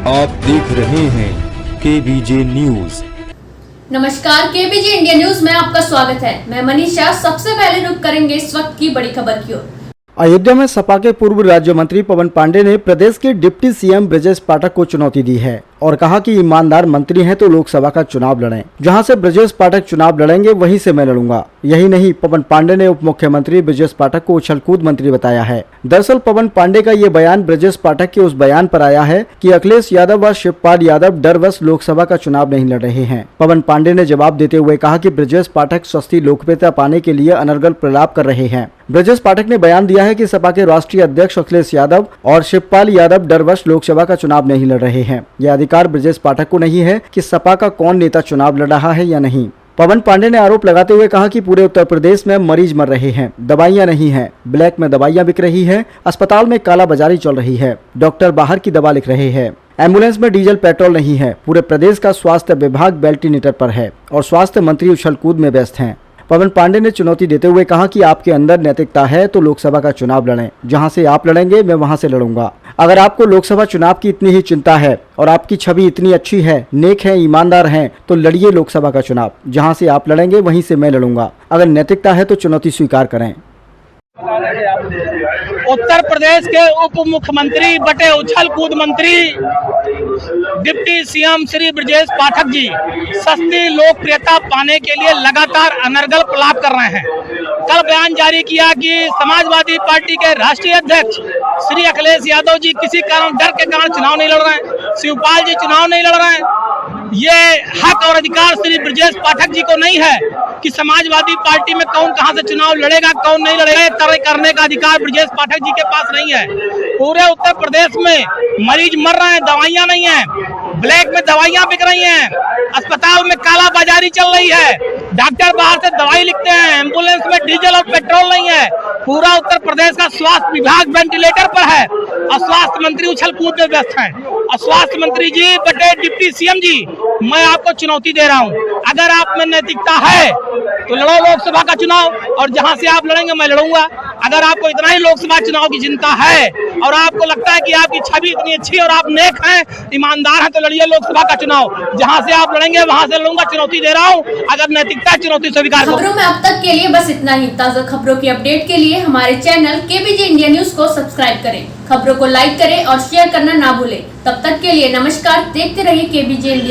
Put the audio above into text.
आप देख रहे हैं केबीजे न्यूज। नमस्कार, केबीजे इंडिया न्यूज में आपका स्वागत है। मैं मनीषा। सबसे पहले रुक करेंगे इस वक्त की बड़ी खबर की ओर। अयोध्या में सपा के पूर्व राज्य मंत्री पवन पांडे ने प्रदेश के डिप्टी सीएम ब्रजेश पाठक को चुनौती दी है और कहा कि ईमानदार मंत्री हैं तो लोकसभा का चुनाव लड़ें। जहां से ब्रजेश पाठक चुनाव लड़ेंगे वहीं से मैं लड़ूंगा। यही नहीं, पवन पांडे ने उप मुख्यमंत्री ब्रजेश पाठक को उछलकूद मंत्री बताया है। दरअसल पवन पांडे का ये बयान ब्रजेश पाठक के उस बयान पर आया है कि अखिलेश यादव व शिवपाल यादव डरवश लोकसभा का चुनाव नहीं लड़ रहे हैं। पवन पांडे ने जवाब देते हुए कहा कि ब्रजेश पाठक सस्ती लोकप्रियता पाने के लिए अनर्गल प्रलाप कर रहे हैं। ब्रजेश पाठक ने बयान दिया है कि सपा के राष्ट्रीय अध्यक्ष अखिलेश यादव और शिवपाल यादव डरवश लोकसभा का चुनाव नहीं लड़ रहे हैं। यह अधिकार ब्रजेश पाठक को नहीं है कि सपा का कौन नेता चुनाव लड़ रहा है या नहीं। पवन पांडे ने आरोप लगाते हुए कहा कि पूरे उत्तर प्रदेश में मरीज मर रहे हैं, दवाइयां नहीं हैं, ब्लैक में दवाइयां बिक रही है, अस्पताल में कालाबाजारी चल रही है, डॉक्टर बाहर की दवा लिख रहे हैं, एम्बुलेंस में डीजल पेट्रोल नहीं है, पूरे प्रदेश का स्वास्थ्य विभाग वेंटिलेटर पर है और स्वास्थ्य मंत्री उछलकूद में व्यस्त हैं। पवन पांडे ने चुनौती देते हुए कहा कि आपके अंदर नैतिकता है तो लोकसभा का चुनाव लड़ें। जहां से आप लड़ेंगे मैं वहां से लड़ूंगा। अगर आपको लोकसभा चुनाव की इतनी ही चिंता है और आपकी छवि इतनी अच्छी है, नेक है, ईमानदार हैं, तो लड़िए लोकसभा का चुनाव। जहां से आप लड़ेंगे वहीं से मैं लड़ूंगा। अगर नैतिकता है तो चुनौती स्वीकार करें। उत्तर प्रदेश के उप मुख्यमंत्री बटे उछल कूद मंत्री डिप्टी सीएम श्री ब्रजेश पाठक जी सस्ती लोकप्रियता पाने के लिए लगातार अनर्गल प्रलाप कर रहे हैं। कल बयान जारी किया कि समाजवादी पार्टी के राष्ट्रीय अध्यक्ष श्री अखिलेश यादव जी किसी कारण डर के कारण चुनाव नहीं लड़ रहे हैं, शिवपाल जी चुनाव नहीं लड़ रहे हैं। ये हक और अधिकार श्री ब्रजेश पाठक जी को नहीं है कि समाजवादी पार्टी में कौन कहां से चुनाव लड़ेगा कौन नहीं लड़ेगा तय करने का अधिकार ब्रजेश पाठक जी के पास नहीं है। पूरे उत्तर प्रदेश में मरीज मर रहे हैं, दवाइयां नहीं है, ब्लैक में दवाइयां बिक रही हैं, अस्पताल में काला बाजारी चल रही है, डॉक्टर बाहर से दवाई लिखते हैं, एम्बुलेंस में डीजल और पेट्रोल नहीं है, पूरा उत्तर प्रदेश का स्वास्थ्य विभाग वेंटिलेटर पर है और स्वास्थ्य मंत्री उछल कूद में व्यस्त हैं। और स्वास्थ्य मंत्री जी बटे डिप्टी सीएम जी, मैं आपको चुनौती दे रहा हूं, अगर आप में नैतिकता है तो लड़ो लोकसभा का चुनाव और जहां से आप लड़ेंगे मैं लड़ूंगा। अगर आपको इतना ही लोकसभा चुनाव की चिंता है और आपको लगता है कि आपकी छवि इतनी अच्छी और आप नेक हैं, ईमानदार हैं, तो लड़िए लोकसभा का चुनाव। जहां से आप लड़ेंगे वहां से लड़ूंगा, चुनौती दे रहा हूं। अगर नैतिकता चुनौती स्वीकार करो। खबरों में अब तक के लिए बस इतना ही। ताज़ा खबरों की अपडेट के लिए हमारे चैनल केबीजे इंडिया न्यूज को सब्सक्राइब करें, खबरों को लाइक करें और शेयर करना ना भूलें। तब तक के लिए नमस्कार। देखते रहिए केबीजे इंडिया।